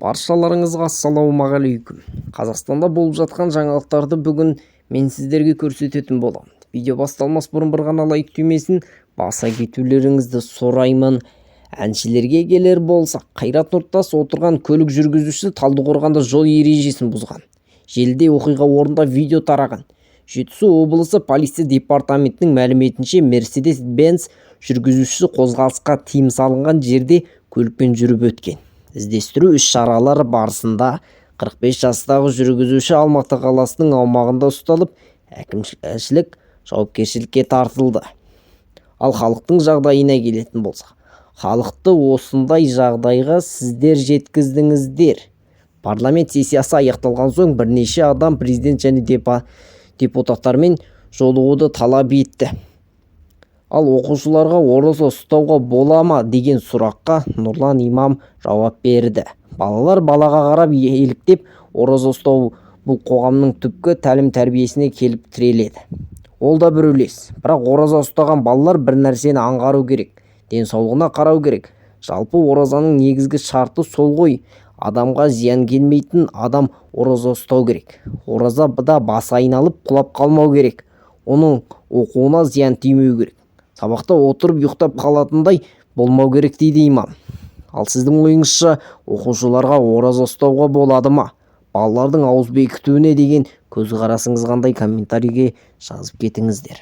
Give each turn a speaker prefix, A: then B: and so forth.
A: Баршаларыңызға ассалаумағалейкум. Қазақстанда болып жатқан жаңалықтарды бүгін мен сіздерге көрсететін боламын. Видео басталмас бұрын бір ғана лайк түймесін баса кетулеріңізді сұраймын. Әншілерге келер болсақ, Қайрат Нұртас отырған көлік жүргізушісі Талдықорғанда жол ережесін бұзған. Желіде оқиға орнында видео тараған. Жетісу облысы полиция департаментінің мәліметінше Mercedes-Benz жүргізушісі қозғалысқа тыйым салынған жерде көлікпен жүріп өткен. Іздестіру іс-шаралары барысында 45 жастағы жүргізуші Алматы қаласының аумағында ұсталып, әкімшілік жауапкершілікке тартылды. Ал халықтың жағдайына келетін болсақ, халықты осындай жағдайға сіздер жеткіздіңіздер. Парламент сессиясы аяқталған соң бірнеше адам президент және депутаттармен жолығуды талап етті. Ал оқушыларға ораза ұстауға бола ма деген сұраққа Нұрлан Имам жауап берді. Балалар балаға қарап еліктеп, ораза ұстау бұл қоғамның түпкі тәлім-тәрбиесіне келіп тіреледі. Ол да бір үлес. Бірақ ораза ұстаған балалар бір нәрсені аңғару керек. Денсаулығына қарау керек. Жалпы оразаның негізгі шарты сол ғой. Адамға зиян келмейтін адам ораза ұстау керек. Оразада басы айналып құлап қалмау керек. Оның оқуына зиян тимеу керек. Сабақта отырып ұйықтап қалатындай болмау керек дейді имам. Ал сіздің ойыңызша оқушыларға ораза ұстауға болады ма? Балалардың ауыз бекітуіне деген көзқарасыңыз қандай? Комментарийге жазып кетіңіздер.